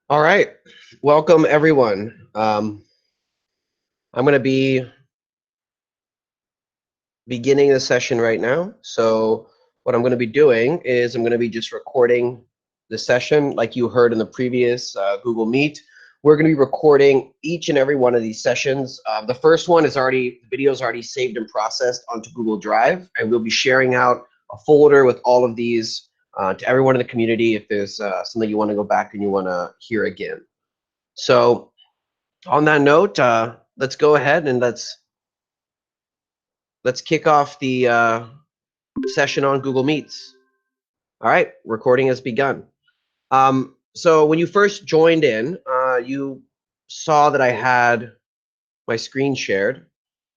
All right, welcome everyone. I'm going to be beginning the session right now. So what I'm going to be doing is I'm going to be just recording the session like you heard in the previous Google Meet. We're going to be recording each and every one of these sessions. The first one is the video is already saved and processed onto Google Drive, and we'll be sharing out a folder with all of these to everyone in the community if there's something you want to go back and you want to hear again. So on that note, let's go ahead and let's kick off the session on Google Meets. All right, recording has begun. So when you first joined in, you saw that I had my screen shared,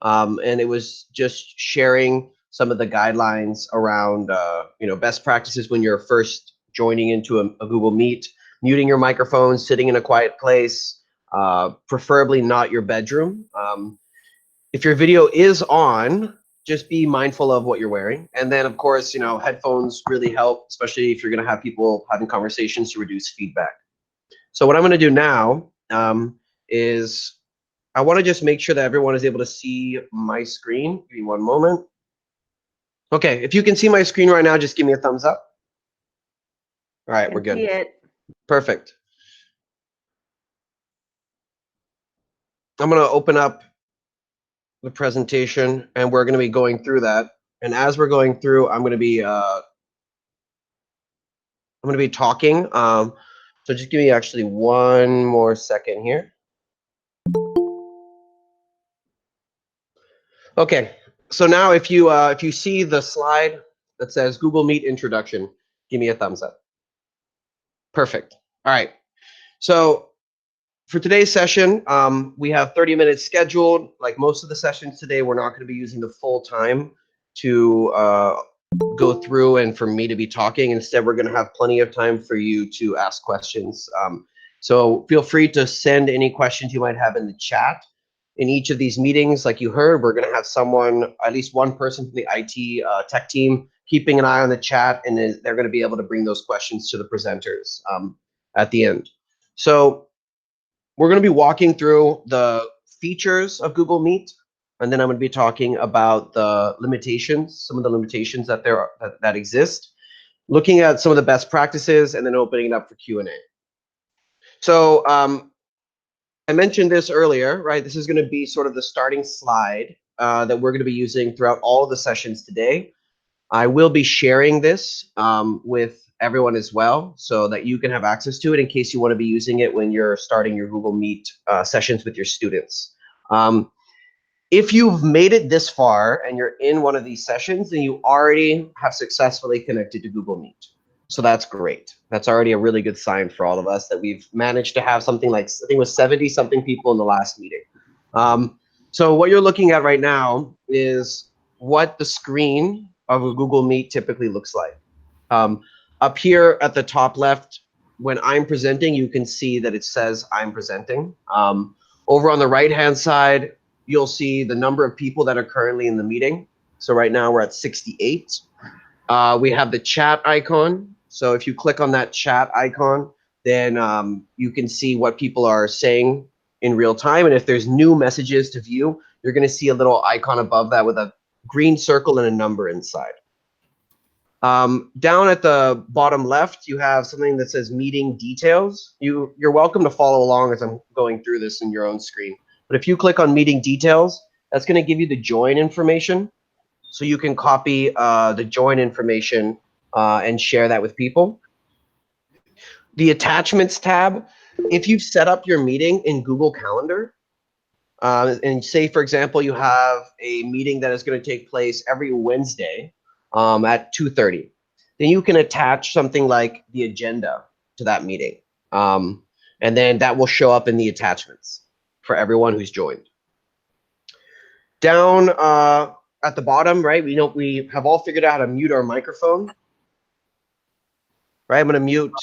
and it was just sharing some of the guidelines around best practices when you're first joining into a Google Meet, muting your microphone, sitting in a quiet place, preferably not your bedroom. If your video is on, just be mindful of what you're wearing. And then, of course, headphones really help, especially if you're going to have people having conversations to reduce feedback. So what I'm going to do now is I want to just make sure that everyone is able to see my screen. Give me one moment. Okay, if you can see my screen right now, just give me a thumbs up. All right, we're good. See it. Perfect. I'm going to open up the presentation, and we're going to be going through that. And as we're going through, I'm going to be talking. So just give me actually one more second here. Okay. So now if you see the slide that says Google Meet introduction, give me a thumbs up. Perfect. All right. So for today's session, we have 30 minutes scheduled. Like most of the sessions today, we're not going to be using the full time to go through and for me to be talking. Instead, we're going to have plenty of time for you to ask questions. So feel free to send any questions you might have in the chat. In each of these meetings, like you heard, we're going to have someone, at least one person from the IT tech team, keeping an eye on the chat, and they're going to be able to bring those questions to the presenters at the end. So we're going to be walking through the features of Google Meet, and then I'm going to be talking about the limitations, some of the limitations that that exist, looking at some of the best practices, and then opening it up for Q&A. So I mentioned this earlier, right? This is going to be sort of the starting slide that we're going to be using throughout all of the sessions today. I will be sharing this with everyone as well so that you can have access to it in case you want to be using it when you're starting your Google Meet sessions with your students. If you've made it this far and you're in one of these sessions, then you already have successfully connected to Google Meet. So that's great. That's already a really good sign for all of us that we've managed to have something like, I think it was 70 something people in the last meeting. So what you're looking at right now is what the screen of a Google Meet typically looks like. Up here at the top left, when I'm presenting, you can see that it says I'm presenting. Over on the right-hand side, you'll see the number of people that are currently in the meeting. So right now we're at 68. We have the chat icon. So if you click on that chat icon, then you can see what people are saying in real time. And if there's new messages to view, you're going to see a little icon above that with a green circle and a number inside. Down at the bottom left, you have something that says meeting details. You're welcome to follow along as I'm going through this in your own screen. But if you click on meeting details, that's going to give you the join information. So you can copy the join information and share that with people. The attachments tab, if you've set up your meeting in Google Calendar, and say, for example, you have a meeting that is going to take place every Wednesday at 2:30, then you can attach something like the agenda to that meeting. And then that will show up in the attachments for everyone who's joined. Down at the bottom, right, we have all figured out how to mute our microphone. Right, I'm going to mute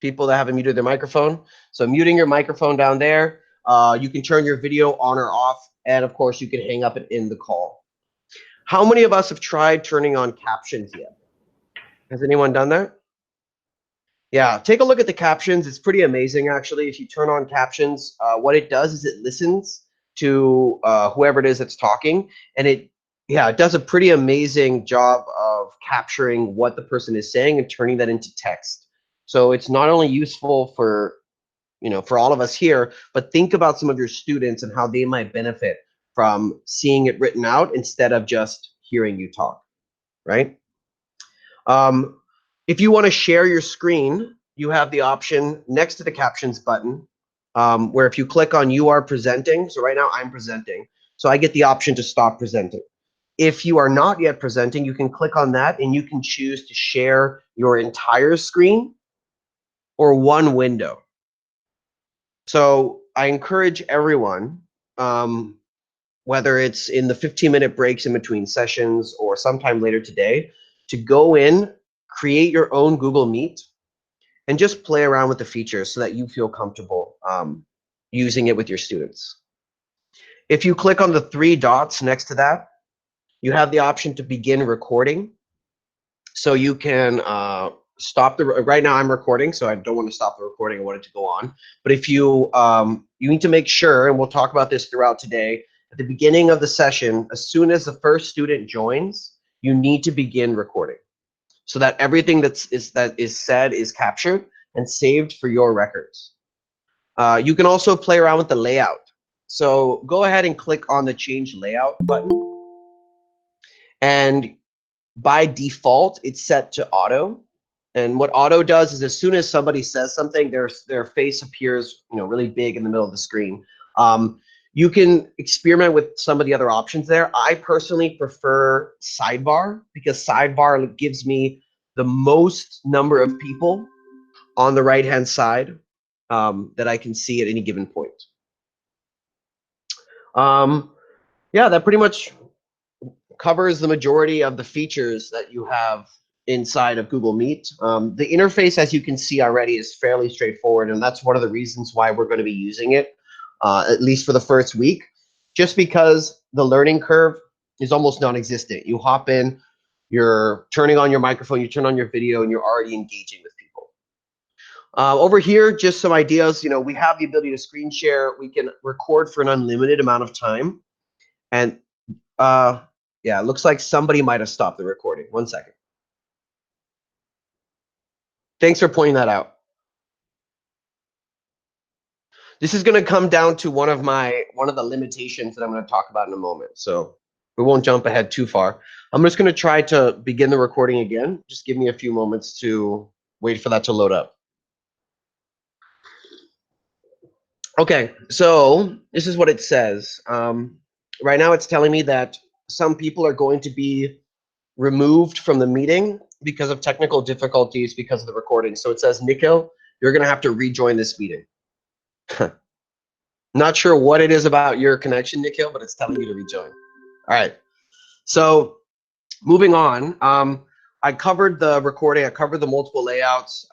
people that haven't muted their microphone. So muting your microphone down there. You can turn your video on or off, and of course, you can hang up and end the call. How many of us have tried turning on captions yet? Has anyone done that? Yeah, take a look at the captions. It's pretty amazing, actually. If you turn on captions, what it does is it listens to whoever it is that's talking, and yeah, it does a pretty amazing job of capturing what the person is saying and turning that into text. So it's not only useful for, for all of us here, but think about some of your students and how they might benefit from seeing it written out instead of just hearing you talk, right? Um, if you want to share your screen, you have the option next to the captions button, where if you click on you are presenting, so right now I'm presenting, so I get the option to stop presenting. If you are not yet presenting, you can click on that and you can choose to share your entire screen or one window. So I encourage everyone, whether it's in the 15-minute breaks in between sessions or sometime later today, to go in, create your own Google Meet, and just play around with the features so that you feel comfortable using it with your students. If you click on the three dots next to that, you have the option to begin recording. So you can stop right now I'm recording, so I don't want to stop the recording. I want it to go on. But if you, you need to make sure, and we'll talk about this throughout today, at the beginning of the session, as soon as the first student joins, you need to begin recording so that everything that is said is captured and saved for your records. You can also play around with the layout. So go ahead and click on the change layout button. And by default, it's set to auto. And what auto does is as soon as somebody says something, their face appears, really big in the middle of the screen. You can experiment with some of the other options there. I personally prefer sidebar because sidebar gives me the most number of people on the right-hand side that I can see at any given point. Yeah, that pretty much covers the majority of the features that you have inside of Google Meet. The interface, as you can see already, is fairly straightforward, and that's one of the reasons why we're going to be using it, at least for the first week, just because the learning curve is almost non-existent. You hop in, you're turning on your microphone, you turn on your video, and you're already engaging with people. Over here, just some ideas. We have the ability to screen share. We can record for an unlimited amount of time. And yeah, it looks like somebody might have stopped the recording. 1 second. Thanks for pointing that out. This is going to come down to one of the limitations that I'm going to talk about in a moment. So we won't jump ahead too far. I'm just going to try to begin the recording again. Just give me a few moments to wait for that to load up. Okay, so this is what it says. Right now it's telling me that some people are going to be removed from the meeting because of technical difficulties because of the recording. So it says, Nikhil, you're going to have to rejoin this meeting. Not sure what it is about your connection, Nikhil, but it's telling you to rejoin. All right. So moving on, I covered the recording. I covered the multiple layouts.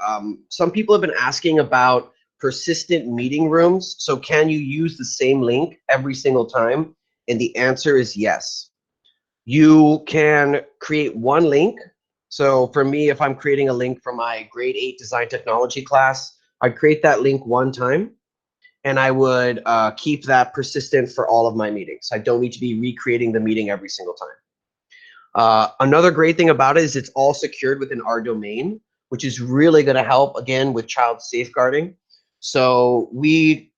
Some people have been asking about persistent meeting rooms. So can you use the same link every single time? And the answer is yes. You can create one link. So for me, if I'm creating a link for my grade 8 design technology class, I'd create that link one time and I would keep that persistent for all of my meetings. I don't need to be recreating the meeting every single time. Another great thing about it is it's all secured within our domain, which is really going to help, again, with child safeguarding. So we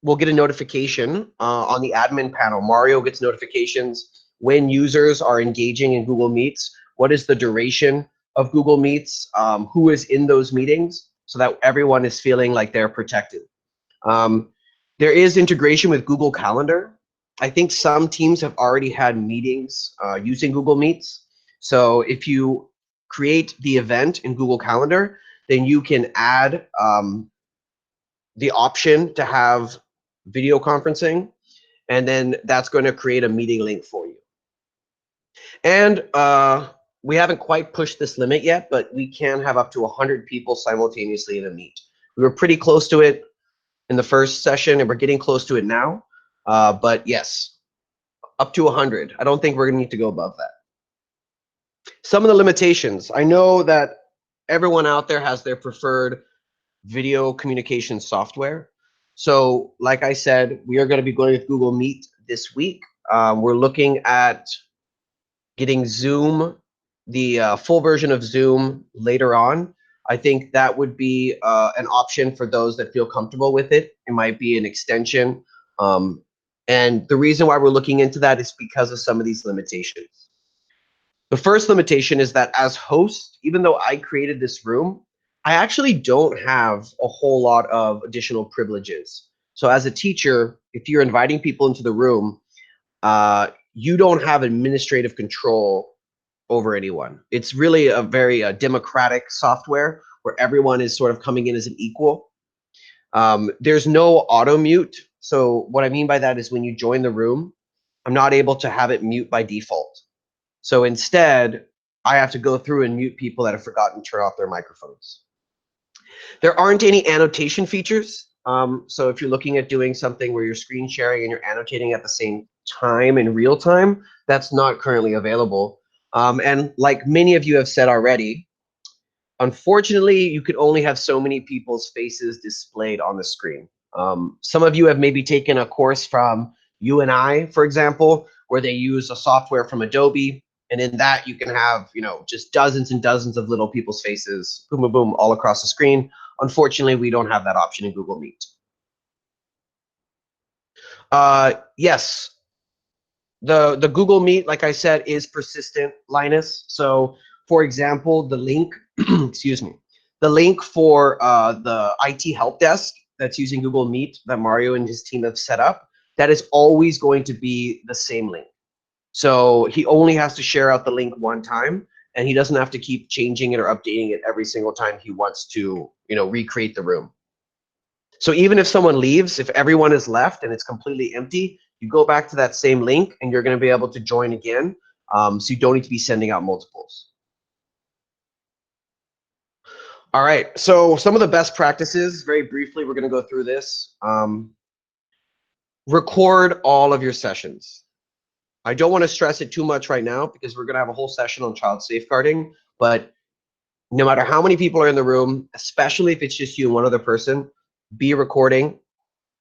will get a notification on the admin panel. Mario gets notifications when users are engaging in Google Meets. What is the duration of Google Meets? Who is in those meetings? So that everyone is feeling like they're protected. There is integration with Google Calendar. I think some teams have already had meetings using Google Meets. So if you create the event in Google Calendar, then you can add the option to have video conferencing, and then that's going to create a meeting link for you. And we haven't quite pushed this limit yet, but we can have up to 100 people simultaneously in a meet. We were pretty close to it in the first session, and we're getting close to it now. But yes, up to 100. I don't think we're going to need to go above that. Some of the limitations. I know that everyone out there has their preferred video communication software. So, like I said, we are going to be going with Google Meet this week. We're looking at getting Zoom, the full version of Zoom later on. I think that would be an option for those that feel comfortable with it. It might be an extension. And the reason why we're looking into that is because of some of these limitations. The first limitation is that as host, even though I created this room, I actually don't have a whole lot of additional privileges. So as a teacher, if you're inviting people into the room, you don't have administrative control over anyone. It's really a very democratic software where everyone is sort of coming in as an equal. There's no auto mute. So what I mean by that is when you join the room, I'm not able to have it mute by default. So instead, I have to go through and mute people that have forgotten to turn off their microphones. There aren't any annotation features. So if you're looking at doing something where you're screen sharing and you're annotating at the same time in real time, that's not currently available. And like many of you have said already, unfortunately, you could only have so many people's faces displayed on the screen. Some of you have maybe taken a course from UNI, for example, where they use a software from Adobe, and in that you can have, just dozens and dozens of little people's faces, boom, boom, boom, all across the screen. Unfortunately, we don't have that option in Google Meet. Yes, the Google Meet, like I said, is persistent, Linus. So, for example, the link, excuse me, the link for the IT help desk that's using Google Meet that Mario and his team have set up, that is always going to be the same link. So he only has to share out the link one time, and he doesn't have to keep changing it or updating it every single time he wants to, recreate the room. So even if someone leaves, if everyone is left and it's completely empty, you go back to that same link and you're going to be able to join again. So you don't need to be sending out multiples. All right. So some of the best practices, very briefly, we're going to go through this. Record all of your sessions. I don't want to stress it too much right now because we're going to have a whole session on child safeguarding, but no matter how many people are in the room, especially if it's just you and one other person, be recording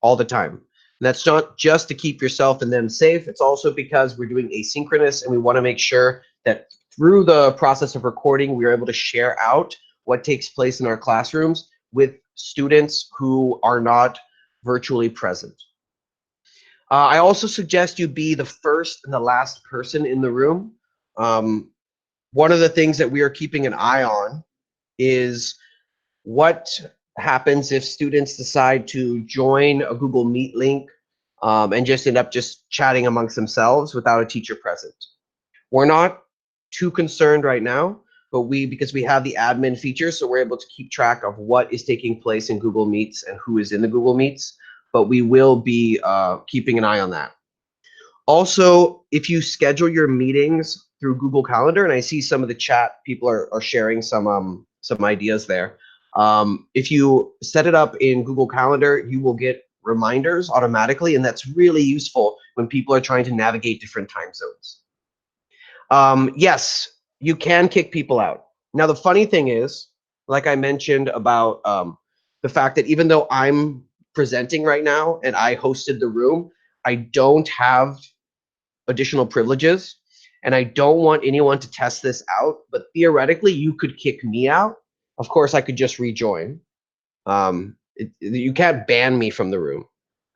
all the time. And that's not just to keep yourself and them safe. It's also because we're doing asynchronous and we want to make sure that through the process of recording, we are able to share out what takes place in our classrooms with students who are not virtually present. I also suggest you be the first and the last person in the room. One of the things that we are keeping an eye on is what happens if students decide to join a Google Meet link and just end up just chatting amongst themselves without a teacher present. We're not too concerned right now, but because we have the admin feature, so we're able to keep track of what is taking place in Google Meets and who is in the Google Meets, but we will be keeping an eye on that. Also, if you schedule your meetings through Google Calendar, and I see some of the chat people are sharing some ideas there. If you set it up in Google Calendar, you will get reminders automatically, and that's really useful when people are trying to navigate different time zones. Yes, you can kick people out. Now, the funny thing is, like I mentioned about the fact that even though I'm presenting right now and I hosted the room, I don't have additional privileges, and I don't want anyone to test this out, but theoretically, you could kick me out. Of course, I could just rejoin. You can't ban me from the room,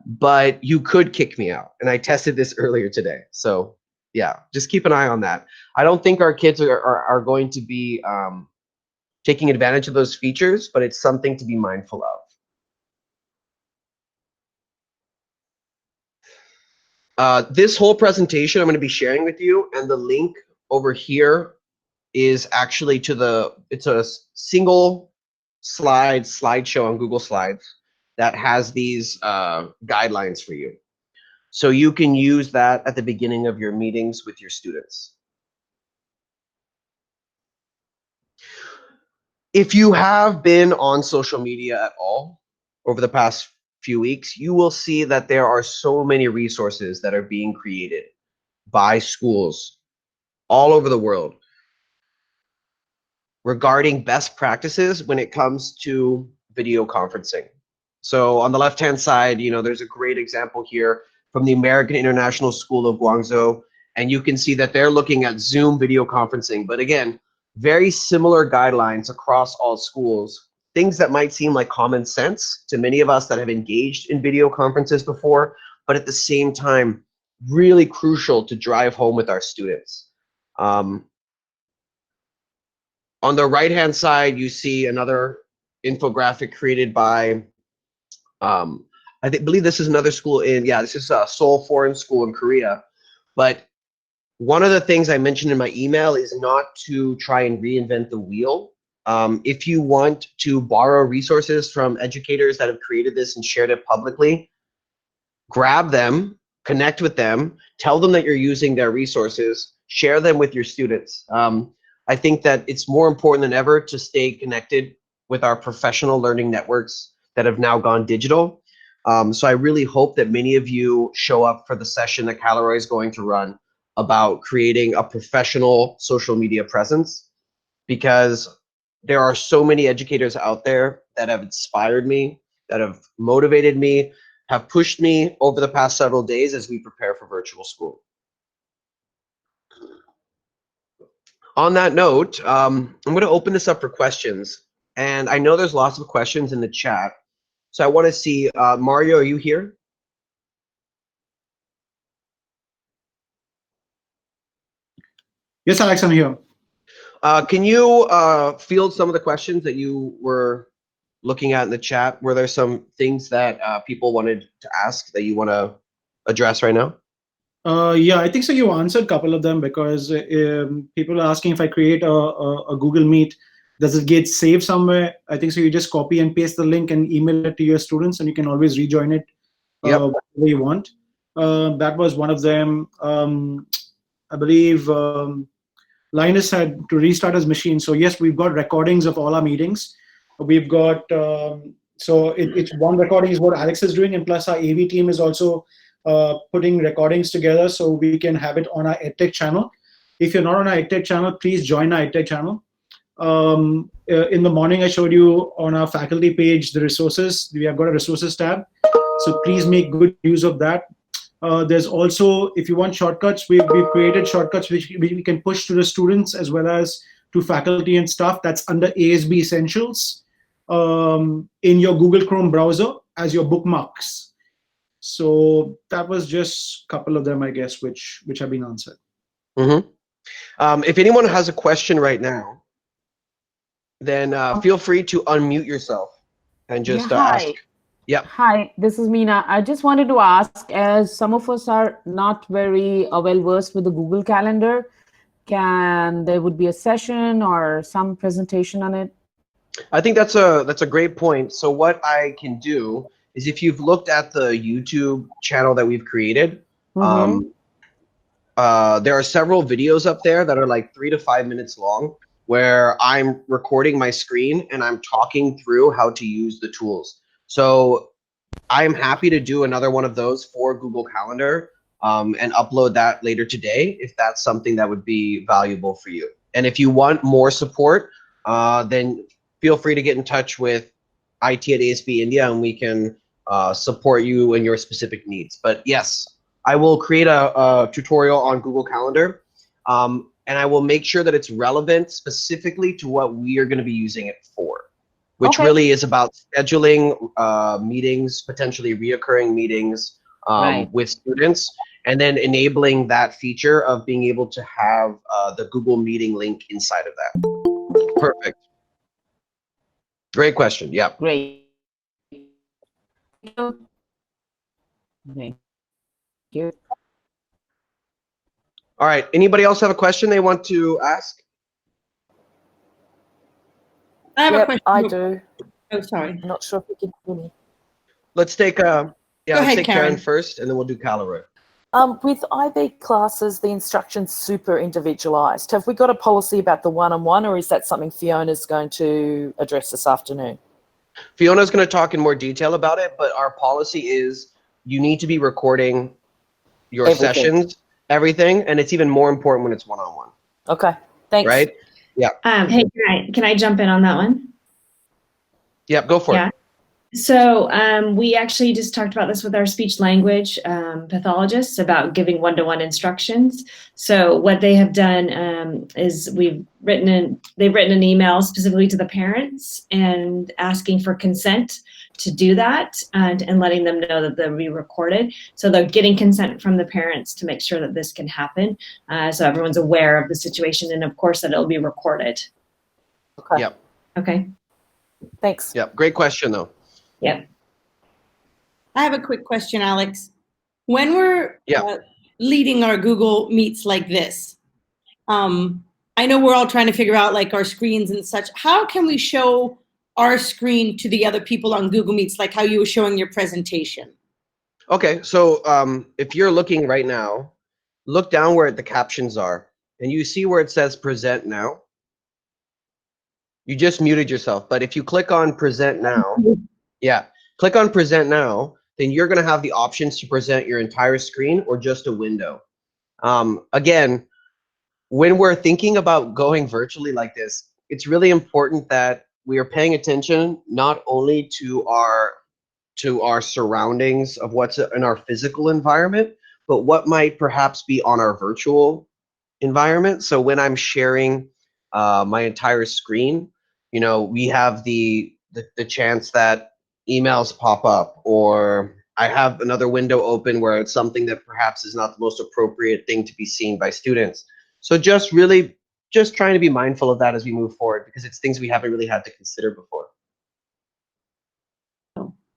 but you could kick me out. And I tested this earlier today. So yeah, just keep an eye on that. I don't think our kids are going to be taking advantage of those features, but it's something to be mindful of. This whole presentation I'm going to be sharing with you, and the link over here is actually it's a single slideshow on Google Slides that has these guidelines for you. So you can use that at the beginning of your meetings with your students. If you have been on social media at all over the past few weeks, you will see that there are so many resources that are being created by schools all over the world. regarding best practices when it comes to video conferencing. So on the left-hand side, there's a great example here from the American International School of Guangzhou, and you can see that they're looking at Zoom video conferencing. But again, very similar guidelines across all schools, things that might seem like common sense to many of us that have engaged in video conferences before, but at the same time, really crucial to drive home with our students. On the right-hand side, you see another infographic created by, believe this is another school this is Seoul Foreign School in Korea. But one of the things I mentioned in my email is not to try and reinvent the wheel. If you want to borrow resources from educators that have created this and shared it publicly, grab them, connect with them, tell them that you're using their resources, share them with your students. I think that it's more important than ever to stay connected with our professional learning networks that have now gone digital. So I really hope that many of you show up for the session that Calorie is going to run about creating a professional social media presence, because there are so many educators out there that have inspired me, that have motivated me, have pushed me over the past several days as we prepare for virtual school. On that note, I'm going to open this up for questions. And I know there's lots of questions in the chat. So I want to see, Mario, are you here? Yes, Alex, I'm here. Can you field some of the questions that you were looking at in the chat? Were there some things that people wanted to ask that you want to address right now? Yeah, I think so. You answered a couple of them, because people are asking if I create a Google Meet, does it get saved somewhere? I think so. You just copy and paste the link and email it to your students, and you can always rejoin it whenever you want. That was one of them. I believe Linus had to restart his machine. So yes, we've got recordings of all our meetings. We've got it's one recording is what Alex is doing, and plus our AV team is also putting recordings together so we can have it on our EdTech channel. If you're not on our EdTech channel, please join our EdTech channel. In the morning, I showed you on our faculty page the resources. We have got a resources tab, so please make good use of that. There's also, if you want shortcuts, we've created shortcuts which we can push to the students as well as to faculty and staff. That's under ASB Essentials in your Google Chrome browser as your bookmarks. So that was just a couple of them, I guess, which have been answered. Mm-hmm. If anyone has a question right now, then feel free to unmute yourself and just ask. Yeah. Hi, this is Meena. I just wanted to ask, as some of us are not very well versed with the Google Calendar, there would be a session or some presentation on it? I think that's a great point. So what I can do is, if you've looked at the YouTube channel that we've created, there are several videos up there that are like 3 to 5 minutes long, where I'm recording my screen and I'm talking through how to use the tools. So I'm happy to do another one of those for Google Calendar and upload that later today, if that's something that would be valuable for you. And if you want more support, then feel free to get in touch with IT at ASB India, and we can support you in your specific needs. But yes, I will create a tutorial on Google Calendar, and I will make sure that it's relevant specifically to what we are going to be using it for, which really is about scheduling meetings, potentially reoccurring meetings with students, and then enabling that feature of being able to have the Google Meeting link inside of that. Perfect. Great question. Yeah. Great. Thank you. Thank you. All right. Anybody else have a question they want to ask? I have a question. I do. Oh, sorry. I'm not sure if you can hear me. Let's take Go ahead, take Karen first, and then we'll do Calorie. With IB classes, the instruction's super individualised. Have we got a policy about the one-on-one, or is that something Fiona's going to address this afternoon? Fiona's going to talk in more detail about it, but our policy is you need to be recording your sessions, everything, and it's even more important when it's one-on-one. Okay, thanks. Right? Hey, can I jump in on that one? Yep, go for it. So we actually just talked about this with our speech language pathologists about giving one-to-one instructions. So what they have done is they've written an email specifically to the parents and asking for consent to do that and letting them know that they'll be recorded. So they're getting consent from the parents to make sure that this can happen. So everyone's aware of the situation and of course that it'll be recorded. Okay. Yep. Okay. Thanks. Yep. Great question, though. Yep. I have a quick question, Alex. When we're Yeah. leading our Google Meets like this, I know we're all trying to figure out like our screens and such. How can we show our screen to the other people on Google Meets, like how you were showing your presentation? Okay, so if you're looking right now, look down where the captions are, and you see where it says present now. You just muted yourself, but if you click on present now, yeah, click on present now, then you're going to have the options to present your entire screen or just a window. Again, when we're thinking about going virtually like this, it's really important that we are paying attention not only to our surroundings of what's in our physical environment, but what might perhaps be on our virtual environment. So when I'm sharing my entire screen, you know, we have the chance that emails pop up, or I have another window open where it's something that perhaps is not the most appropriate thing to be seen by students. So just trying to be mindful of that as we move forward, because it's things we haven't really had to consider before.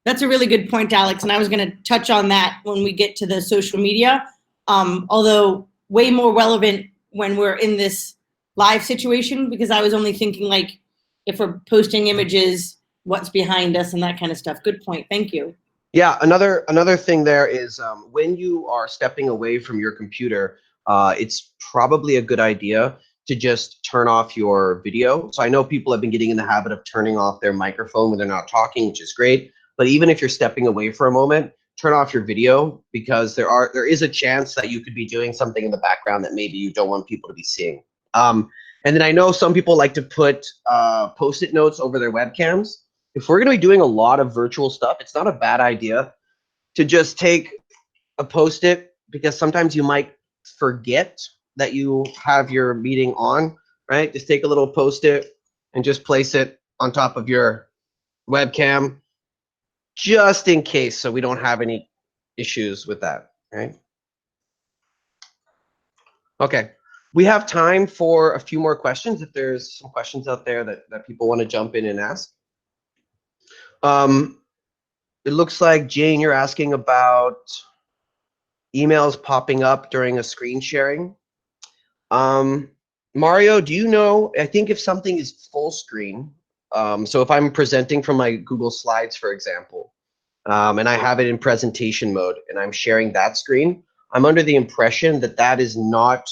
That's a really good point, Alex. And I was going to touch on that when we get to the social media, although way more relevant when we're in this live situation, because I was only thinking like if we're posting images, what's behind us and that kind of stuff. Good point. Thank you. Yeah, another thing there is when you are stepping away from your computer, it's probably a good idea to just turn off your video. So I know people have been getting in the habit of turning off their microphone when they're not talking, which is great. But even if you're stepping away for a moment, turn off your video, because there is a chance that you could be doing something in the background that maybe you don't want people to be seeing. And then I know some people like to put Post-it notes over their webcams. If we're going to be doing a lot of virtual stuff, it's not a bad idea to just take a Post-it, because sometimes you might forget that you have your meeting on, right? Just take a little Post-it and just place it on top of your webcam, just in case, so we don't have any issues with that, right? Okay, we have time for a few more questions if there's some questions out there that people want to jump in and ask. It looks like, Jane, you're asking about emails popping up during a screen sharing. Mario, do you know, I think if something is full screen, so if I'm presenting from my Google Slides, for example, and I have it in presentation mode and I'm sharing that screen, I'm under the impression that that is not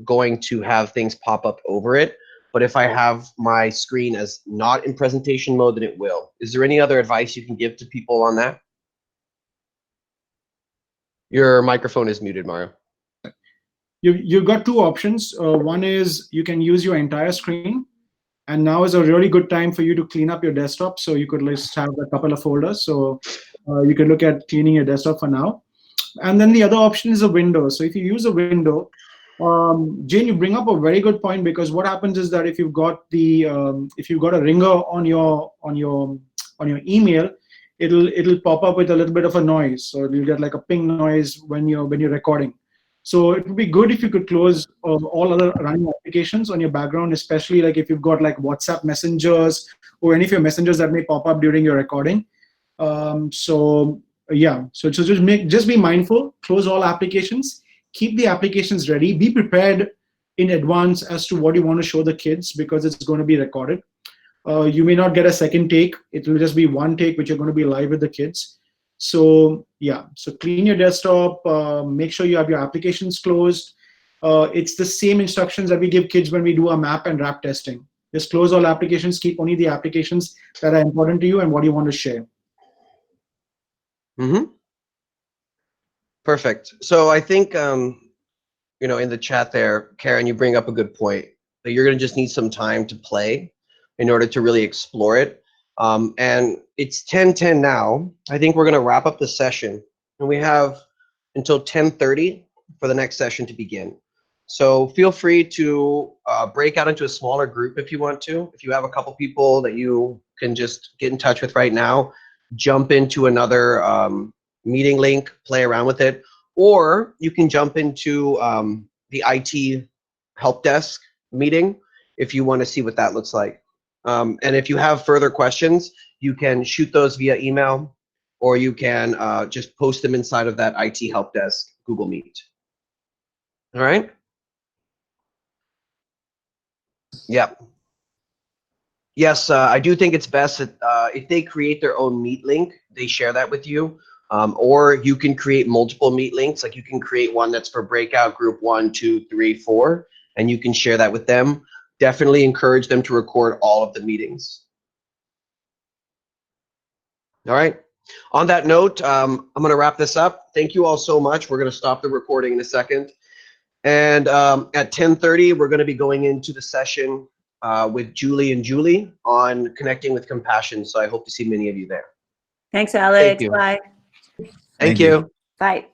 going to have things pop up over it. But if I have my screen as not in presentation mode, then it will. Is there any other advice you can give to people on that? Your microphone is muted, Mario. You've got two options. One is you can use your entire screen, and now is a really good time for you to clean up your desktop. So you could just have a couple of folders. So you can look at cleaning your desktop for now. And then the other option is a window. So if you use a window, Jane, you bring up a very good point, because what happens is that if you've got a ringer on your email, it'll pop up with a little bit of a noise. So you'll get like a ping noise when you're recording. So it would be good if you could close all other running applications on your background, especially like if you've got like WhatsApp messengers or any of your messengers that may pop up during your recording. So just be mindful, close all applications, keep the applications ready, be prepared in advance as to what you want to show the kids, because it's going to be recorded. You may not get a second take. It will just be one take, which you're going to be live with the kids. So yeah, so clean your desktop, make sure you have your applications closed. It's the same instructions that we give kids when we do our map and wrap testing. Just close all applications, keep only the applications that are important to you and what you want to share. Mm-hmm. Perfect. So I think, in the chat there, Karen, you bring up a good point. but you're going to just need some time to play in order to really explore it. And it's 10:10 now. I think we're going to wrap up the session, and we have until 10:30 for the next session to begin. So feel free to break out into a smaller group if you want to. If you have a couple people that you can just get in touch with right now, jump into another meeting link, play around with it, or you can jump into the IT help desk meeting if you want to see what that looks like. And if you have further questions, you can shoot those via email, or you can just post them inside of that IT help desk Google Meet. All right? Yeah. Yes, I do think it's best that if they create their own Meet link, they share that with you. Or you can create multiple Meet links. Like you can create one that's for breakout group 1, 2, 3, 4, and you can share that with them. Definitely encourage them to record all of the meetings. All right. On that note, I'm going to wrap this up. Thank you all so much. We're going to stop the recording in a second. And at 10:30, we're going to be going into the session with Julie and Julie on connecting with compassion. So I hope to see many of you there. Thanks, Alex. Thank you. Bye. Thank you. Bye.